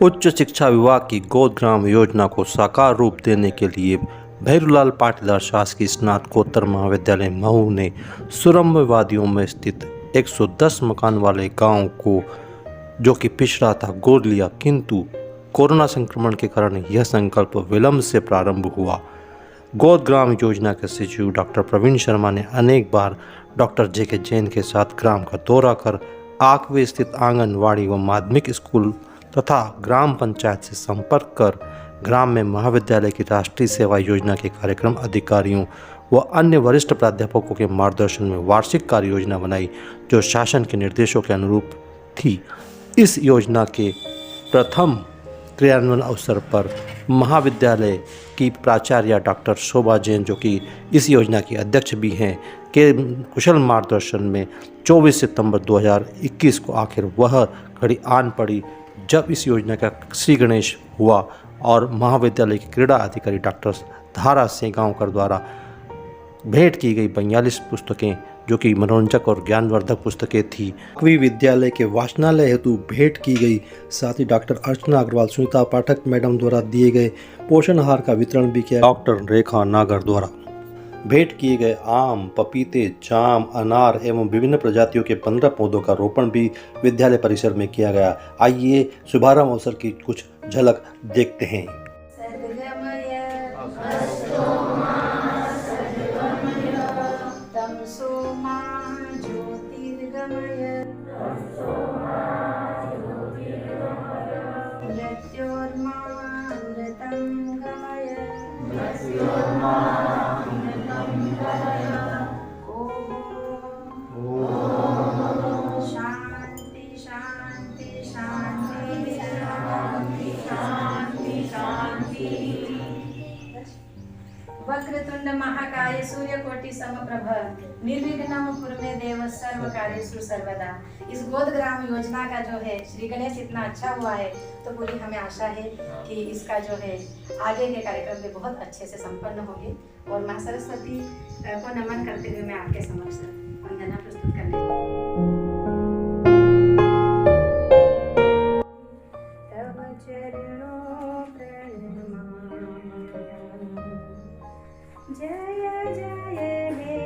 उच्च शिक्षा विभाग की गोद ग्राम योजना को साकार रूप देने के लिए भैरूलाल पाटीदार शासकीय स्नातकोत्तर महाविद्यालय महू ने सुरम्य वादियों में स्थित 110 मकान वाले गांव को जो कि पिछड़ा था गोद लिया, किंतु कोरोना संक्रमण के कारण यह संकल्प विलंब से प्रारंभ हुआ। गोद ग्राम योजना के सचिव डॉक्टर प्रवीण शर्मा ने अनेक बार डॉक्टर जे.के. जैन के साथ ग्राम का दौरा कर आकवे स्थित आंगनवाड़ी व माध्यमिक स्कूल तथा ग्राम पंचायत से संपर्क कर ग्राम में महाविद्यालय की राष्ट्रीय सेवा योजना के कार्यक्रम अधिकारियों व अन्य वरिष्ठ प्राध्यापकों के मार्गदर्शन में वार्षिक कार्य योजना बनाई, जो शासन के निर्देशों के अनुरूप थी। इस योजना के प्रथम क्रियान्वयन अवसर पर महाविद्यालय की प्राचार्य डॉक्टर शोभा जैन, जो कि इस योजना की अध्यक्ष भी हैं, के कुशल मार्गदर्शन में 24 सितंबर 2021 को आखिर वह घड़ी आन पड़ी जब इस योजना का श्री गणेश हुआ और महाविद्यालय के क्रीड़ा अधिकारी डॉक्टर धारा सेगांवकर द्वारा भेंट की गई 42 पुस्तकें, जो कि मनोरंजक और ज्ञानवर्धक पुस्तकें थी, विद्यालय के वाचनालय हेतु भेंट की गई। साथ ही डॉक्टर अर्चना अग्रवाल, सुनीता पाठक मैडम द्वारा दिए गए पोषण आहार का वितरण भी किया। डॉक्टर रेखा नागर द्वारा भेंट किए गए आम, पपीते, जाम, अनार एवं विभिन्न प्रजातियों के 15 पौधों का रोपण भी विद्यालय परिसर में किया गया। आइए शुभारंभ अवसर की कुछ झलक देखते हैं। वक्रतुंड महाकाय सूर्यकोटि समप्रभ निर्विघ्नं कुरु देव सर्व कार्येषु सर्वदा। इस गोद ग्राम योजना का जो है श्री गणेश इतना अच्छा हुआ है, तो पूरी हमें आशा है कि इसका जो है आगे के कार्यक्रम भी बहुत अच्छे से संपन्न होंगे। और माँ सरस्वती को नमन करते हुए मैं आपके समक्ष वंदना प्रस्तुत करने जय जय हे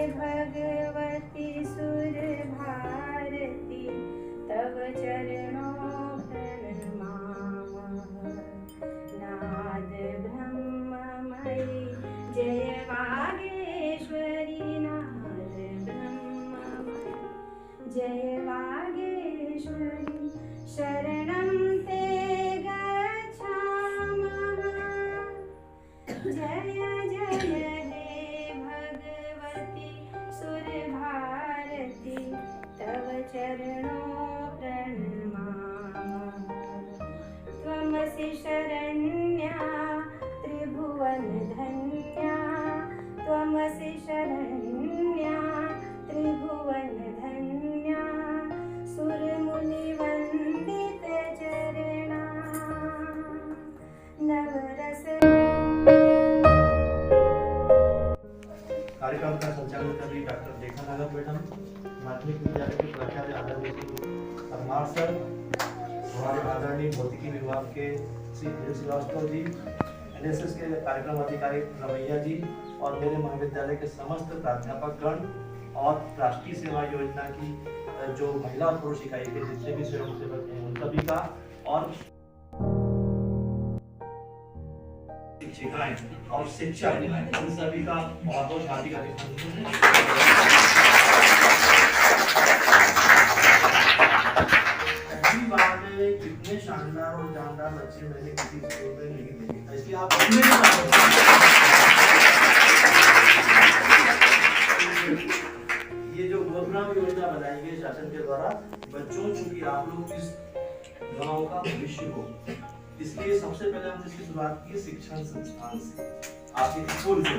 भगवती सुर भारती, तव चरणों प्रणमामः। नाद ब्रह्ममयी जय वागेश्वरी, नाद ब्रह्ममयी जय वागेश्वरी, शरणं ते गच्छामः। जय जय हे भगवती सुर भारती, तव चरणों प्रणमामः। त्वमसि शरण्या त्रिभुवन धन्या, त्वमसि शरण्या त्रिभुवन धन्या, सुर मुनि वंदित चरणा, नवरस। कार्यक्रम का संचालन कर रही डॉक्टर रेखा नागर मैडम, माध्यमिक विद्यालय के प्राचार्य आदरणीय परमार सर, हमारे आदरणीय भौतिकी विभाग के श्री धीर श्रीवास्तव जी, एनएसएस के कार्यक्रम अधिकारी रमैया जी और मेरे महाविद्यालय के समस्त प्राध्यापक गण और राष्ट्रीय सेवा योजना की जो महिला और पुरुष इकाई के जितने भी स्वयंसेवक हैं उन सभी का, और शिक्षिकाएं और शिक्षक इन सभी का बहुत बहुत हार्दिक अभिनंदन। पहली बार में कितने शानदार और जानदार बच्चे मैंने किसी स्कूल में नहीं देखे, इसलिए आप ये जो गोद ग्राम योजना बनाई गई शासन के द्वारा, बच्चों चूंकि आप लोग इस गांव का भविष्य हो, इसलिए सबसे पहले हम इसकी शुरुआत की शिक्षण संस्थान से, आपके स्कूल से,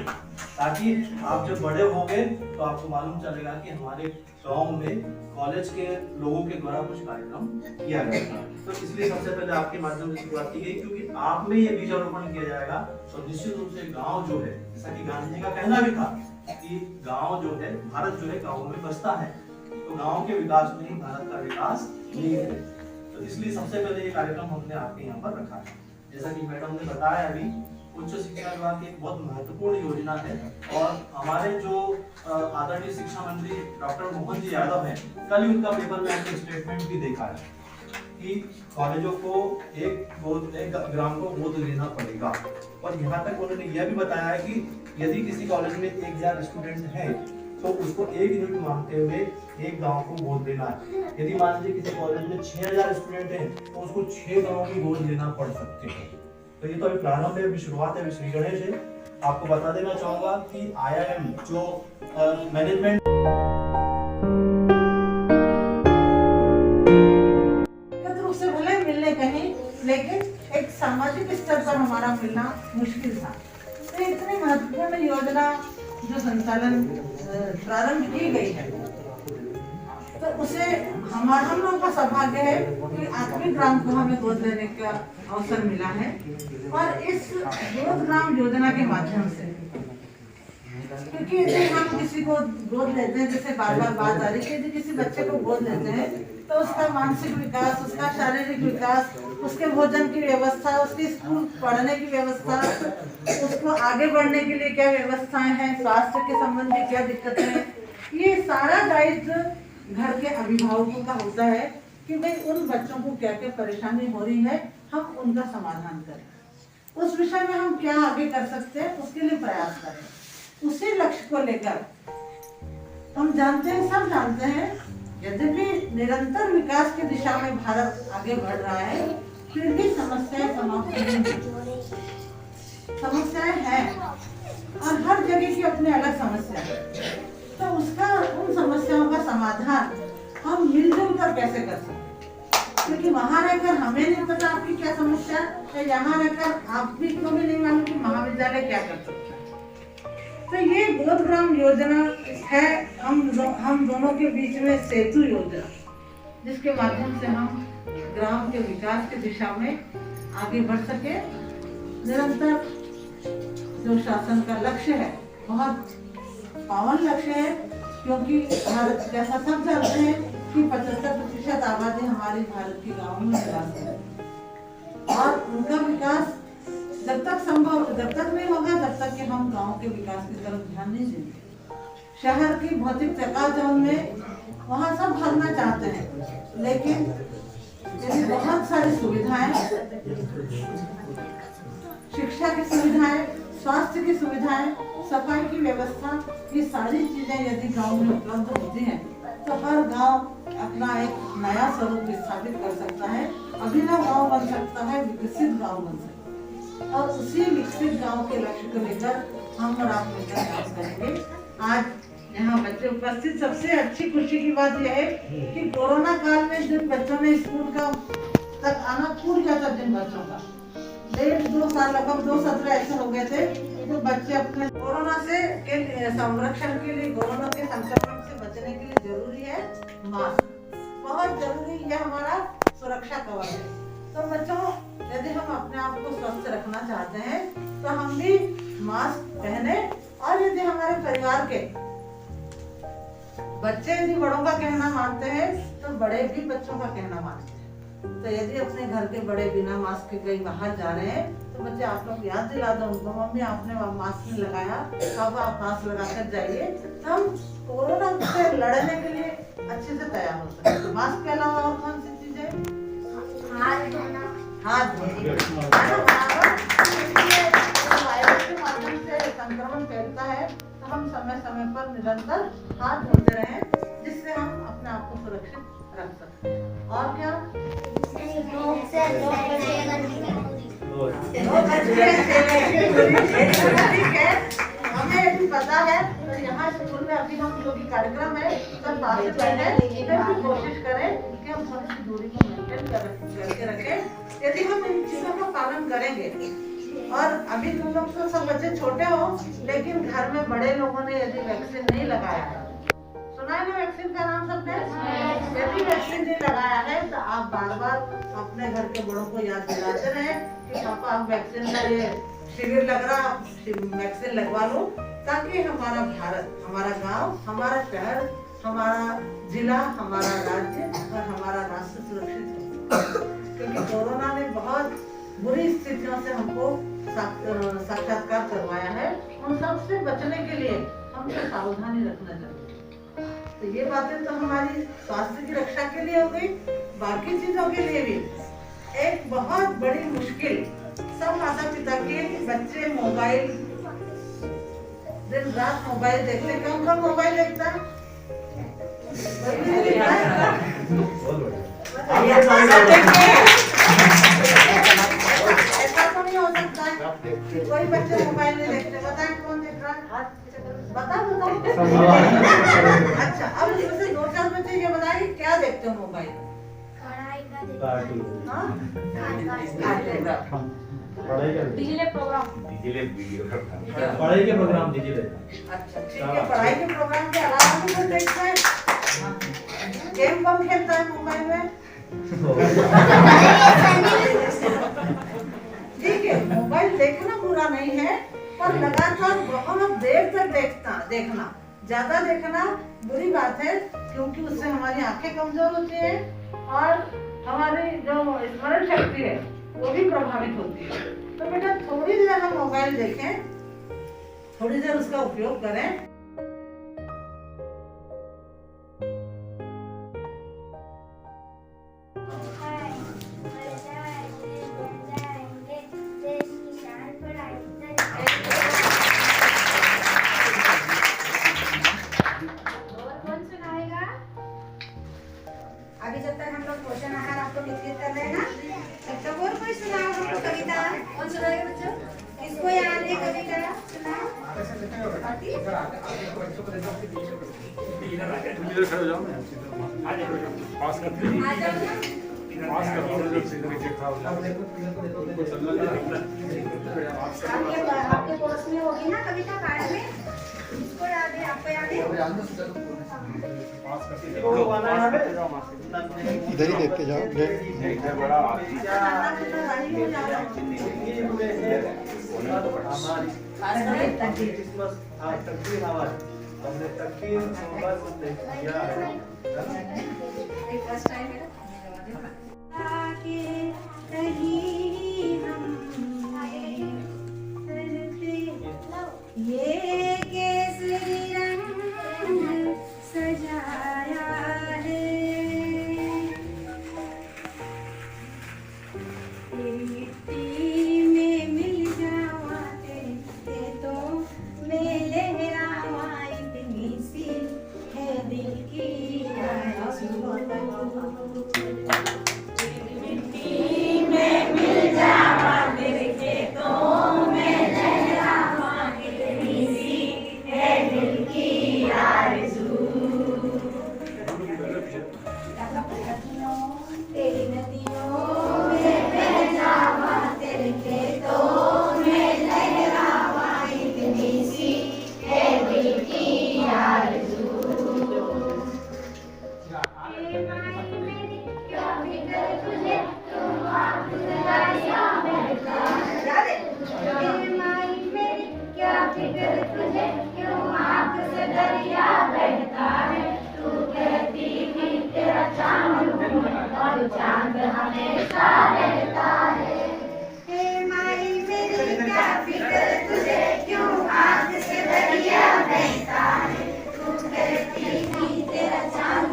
ताकि आप जब बड़े होंगे तो आपको मालूम चलेगा कि हमारे गांव में कॉलेज के लोगों के द्वारा कुछ कार्यक्रम किया गया था। तो इसलिए सबसे पहले आपके माध्यम से शुरुआत की गई, क्योंकि आप में ये बीजारोपण किया जाएगा तो निश्चित रूप से गाँव जो है, जैसा कि गांधी जी का कहना भी था कि गाँव जो है, भारत जो है गाँव में बसता है, तो गाँव के विकास में ही भारत का विकास नहीं है। तो इसलिए सबसे पहले ये कार्यक्रम हमने आपके यहाँ पर रखा है। जैसा कि मैडम ने बताया अभी, उच्च शिक्षा विभाग की एक बहुत महत्वपूर्ण योजना है और हमारे जो आदरणीय शिक्षा मंत्री डॉक्टर मोहन जी यादव हैं, कल ही उनका पेपर में हमने स्टेटमेंट भी देखा है कि कॉलेजों को एक ग्राम को गोद लेना पड़ेगा। और यहाँ तक उन्होंने यह भी बताया है कि यदि किसी कॉलेज में 1000 स्टूडेंट हैं तो उसको 1 यूनिट मांगते हुए एक गांव को गोद लेना है। यदि मान लीजिए किसी कॉलेज में 6000 स्टूडेंट हैं तो उसको 6 गांव की गोद लेना पड़ सकते हैं। तो ये तो अभी प्रारंभ है, अभी शुरुआत है, अभी श्री गणेश है। आपको बता देना चाहूंगा कि IIM जो मैनेजमेंट रूप से भले मिलने कहीं, लेकिन एक सामाजिक स्तर पर हमारा मिलना मुश्किल था। तो इतनी महत्वपूर्ण योजना जो संचालन प्रारंभ की गई है, तो उसे हम लोगों का सौभाग्य है कि आत्मिक ग्राम को हमें गोद लेने का अवसर मिला है। और इस गोद ग्राम योजना के माध्यम से, क्योंकि यदि हम किसी को गोद लेते हैं, जैसे बार बार बात आ रही है, यदि किसी बच्चे को गोद लेते हैं तो उसका मानसिक विकास, उसका शारीरिक विकास, उसके भोजन की व्यवस्था, उसके स्कूल पढ़ने की व्यवस्था, उसको आगे बढ़ने के लिए क्या व्यवस्थाएं हैं, स्वास्थ्य के संबंधी क्या दिक्कतें हैं, ये सारा दायित्व घर के अभिभावकों का होता है कि भाई उन बच्चों को क्या क्या परेशानी हो रही है, हम उनका समाधान करें। उस विषय में हम क्या आगे कर सकते हैं, उसके लिए प्रयास करें। उसी लक्ष्य को लेकर हम जानते हैं, सब जानते हैं, यद्यपि निरंतर विकास की दिशा में भारत आगे बढ़ रहा है, फिर भी समस्याएं समाप्त नहीं हुई। समस्याएं हैं और हर जगह की अपनी अलग समस्या है। तो उन समस्याओं का समाधान हम मिलजुल कर कैसे कर सकते हैं, क्योंकि वहां रहकर हमें नहीं पता आपकी क्या समस्या है, यहाँ रहकर आप भी को भी नहीं मालूम कि महाविद्यालय क्या कर सकता है। तो ये गोद ग्राम योजना है हम दोनों के बीच में सेतु योजना, जिसके माध्यम से हम ग्राम के विकास की दिशा में आगे बढ़ सके। निरंतर जो शासन का लक्ष्य है, बहुत पावन लक्ष्य है, क्योंकि भारत, जैसा सब जानते हैं कि 75% आबादी हमारी भारत के गाँव में निवास है और उनका विकास जब तक नहीं होगा तब तक कि हम गांव के विकास की तरफ ध्यान नहीं देंगे। शहर की भौतिक चकाचौंध में वहाँ सब भागना चाहते हैं, लेकिन यदि बहुत सारी सुविधाएं, शिक्षा की सुविधाएं, स्वास्थ्य की सुविधाएं, सफाई की व्यवस्था, ये सारी चीजें यदि गांव में उपलब्ध होती हैं तो हर गांव अपना एक नया स्वरूप स्थापित कर सकता है, अभिनव गांव बन सकता है, विकसित गांव बन सकता है। और उसी विकसित गांव के लक्ष्य को लेकर हम और आप मिलकर काम करेंगे। आज यहाँ बच्चे उपस्थित, सबसे अच्छी खुशी की बात यह है कि कोरोना काल में जिन बच्चों ने स्कूल का तक आना छूट गया था, जिन बच्चों का 1.5-2 साल लगभग 2 सत्र ऐसे हो गए थे, तो बच्चे अपने कोरोना से के संरक्षण के लिए, कोरोना के संक्रमण से बचने के लिए जरूरी है मास्क, बहुत जरूरी, यह हमारा सुरक्षा कवच है। तो बच्चों, यदि हम अपने आप को स्वस्थ रखना चाहते हैं तो हम भी मास्क पहने, और यदि हमारे परिवार के बच्चे यदि बड़ों का कहना मानते हैं तो बड़े भी बच्चों का कहना मानते हैं। तो यदि अपने घर के बड़े बिना मास्क के कहीं बाहर जा रहे हैं तो बच्चे आप लोग याद दिला दो उनको, मम्मी आपने मास्क नहीं लगाया, पापा आप मास्क लगा कर जाइए, तो हम कोरोना से लड़ने के लिए अच्छे से तैयार हो सकते हैं। मास्क के अलावा और कौन सी चीज है? हाथ धोना वायरस के माध्यम से संक्रमण फैलता है, तो हम समय समय पर निरंतर हाथ धोते रहें, जिससे हम अपने आप को सुरक्षित रख सकते हैं। और क्या? ठीक है, हमें यदि पता है तो यहाँ स्कूल में अभी हम जो भी कार्यक्रम है सब पास से पहले कोशिश करें कि हम थोड़ी सी दूरी को मेंटेन करके रखें। यदि हम इन चीजों का पालन करेंगे, और अभी तुम लोग तो सब बच्चे छोटे हो, लेकिन घर में बड़े लोगों ने यदि वैक्सीन नहीं लगाया है, सुना है ना वैक्सीन का नाम सबने? यदि वैक्सीन नहीं लगाया है तो आप बार बार अपने घर के बड़ों को याद दिलाते रहे कि पापा आप वैक्सीन का ये शिविर लग रहा, वैक्सीन लगवा लो, ताकि हमारा भारत, हमारा गांव, हमारा शहर, हमारा जिला, हमारा राज्य और हमारा राष्ट्र सुरक्षित हो। क्योंकि कोरोना ने बहुत बुरी स्थितियों से हमको साक्षात्कार करवाया है। उन सब से बचने के लिए हमको सावधानी रखना चाहिए। तो ये बातें तो हमारी स्वास्थ्य की रक्षा के लिए हो गई, बाकी चीजों के लिए भी एक बहुत बड़ी मुश्किल सब माता पिता के बच्चे मोबाइल दिन रात मोबाइल देखते। कौन कौन मोबाइल देखता है? ऐसा तो नहीं हो सकता है कि कोई बच्चे मोबाइल नहीं देखते। बताएं कौन देख रहा है? बताओ। अच्छा, अब इसमें से 2-4 बच्चे ये बताएं क्या देखते हो मोबाइल? हाँ? Digital program. पढ़ाई के प्रोग्राम डिजिटल। अच्छा ठीक है, पढ़ाई के प्रोग्राम के अलावा भी कुछ देखता है? गेम कौन खेलता है मोबाइल में? ठीक है, मोबाइल देखना बुरा नहीं है, पर लगातार बहुत देर तक देखना ज्यादा देखना बुरी बात है, क्योंकि उससे हमारी आंखें कमजोर होती हैं और हमारी जो स्मरण शक्ति है वो भी प्रभावित होती है। तो बेटा थोड़ी देर हम मोबाइल देखें, थोड़ी देर उसका उपयोग करें। अभी जब तक हम लोग पोषण आहार आपको वितरित कर रहे हैं ना, तब तक और कोई सुनाओ हमको कविता। कौन सुनाएगा बच्चों? किसको याद है कविता? सुनाओ। आपके कोर्स में होगी ना कविता पाठ में? किसको याद है? आपको याद है? इधर ही देख के जाओ। फर्स्ट टाइम है ये केसरी रंग सजाया है, मिट्टी में मिल जावा तेरे खेतों में लहरावा, इतनी सी है दिल की आरज़ू। मिट्टी में मिल जावा तेरे खेतों में लहरावा, इतनी सी है दिल की आरज़ू। तेरी नदियों में बह जावा, तेरे खेतों में लहरावा, इतनी सी है दिल की आरज़ू। क्या फिक्र तुझे, तुम आँख से दरिया बहता है। माई मेरी क्या फिक्र तुझे, क्यों आँख से दरिया बहता है। तू कहती थी तेरा चांद और चांद हमेशा रहता है। हे माई मेरी क्या फिक्र तुझे, क्यों आँख से दरिया बहता है। तू कहती थी तेरा चांद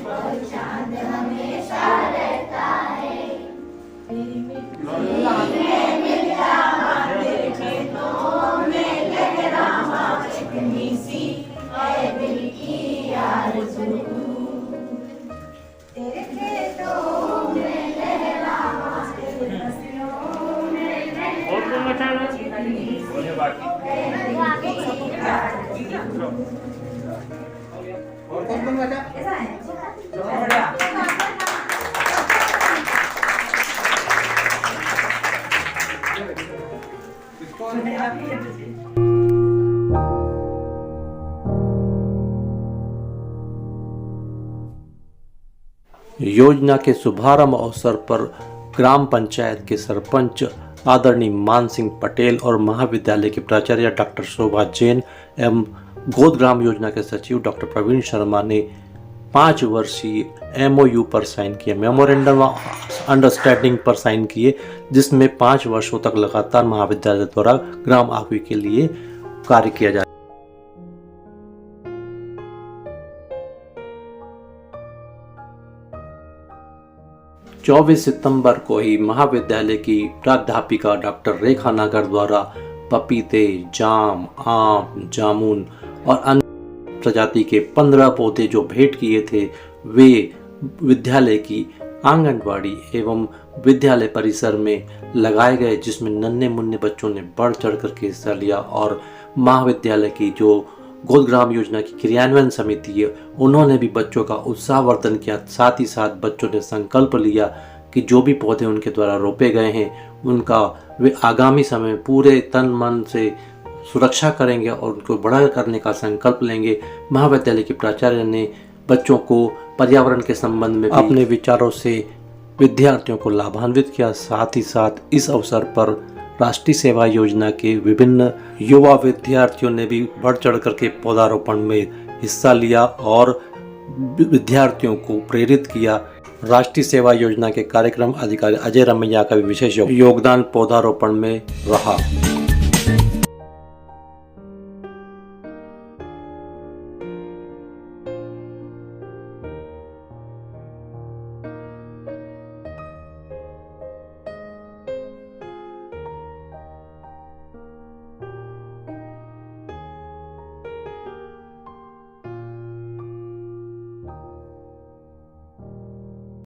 और चांद हमेशा रहता है। तेरी मिट्टी में मिल जावा, तेरे खेतों में लहरावा, इतनी सी है दिल की आरज़ू। तेरे खेतों में लहरावा, तेरे फसलों में लहरावा, इतनी सी है दिल की आरज़ू। ऐसा है? योजना के शुभारंभ अवसर पर ग्राम पंचायत के सरपंच आदरणीय मान सिंह पटेल और महाविद्यालय के प्राचार्य डॉक्टर शोभा जैन एवं गोद ग्राम योजना के सचिव डॉक्टर प्रवीण शर्मा ने 5 वर्षीय MOU पर साइन किया, मेमोरेंडम ऑफ अंडरस्टैंडिंग पर साइन किए, जिसमें 5 वर्षों तक लगातार महाविद्यालय द्वारा ग्राम आखवी के लिए कार्य किया जाए। 24 सितंबर को ही महाविद्यालय की प्राध्यापिका डॉक्टर रेखा नागर द्वारा पपीते, जाम, आम, जामुन और अन्य प्रजाति के 15 पौधे जो भेंट किए थे, वे विद्यालय की आंगनबाड़ी एवं विद्यालय परिसर में लगाए गए, जिसमें नन्हे मुन्ने बच्चों ने बढ़ चढ़ कर हिस्सा लिया और महाविद्यालय की जो गोद ग्राम योजना की क्रियान्वयन समिति है, उन्होंने भी बच्चों का उत्साहवर्धन किया। साथ ही साथ बच्चों ने संकल्प लिया कि जो भी पौधे उनके द्वारा रोपे गए हैं उनका वे आगामी समय पूरे तन मन से सुरक्षा करेंगे और उनको बड़ा करने का संकल्प लेंगे। महाविद्यालय के प्राचार्य ने बच्चों को पर्यावरण के संबंध में अपने विचारों से विद्यार्थियों को लाभान्वित किया। साथ ही साथ इस अवसर पर राष्ट्रीय सेवा योजना के विभिन्न युवा विद्यार्थियों ने भी बढ़ चढ़ करके पौधारोपण में हिस्सा लिया और विद्यार्थियों को प्रेरित किया। राष्ट्रीय सेवा योजना के कार्यक्रम अधिकारी अजय रमैया का भी विशेष योगदान पौधारोपण में रहा।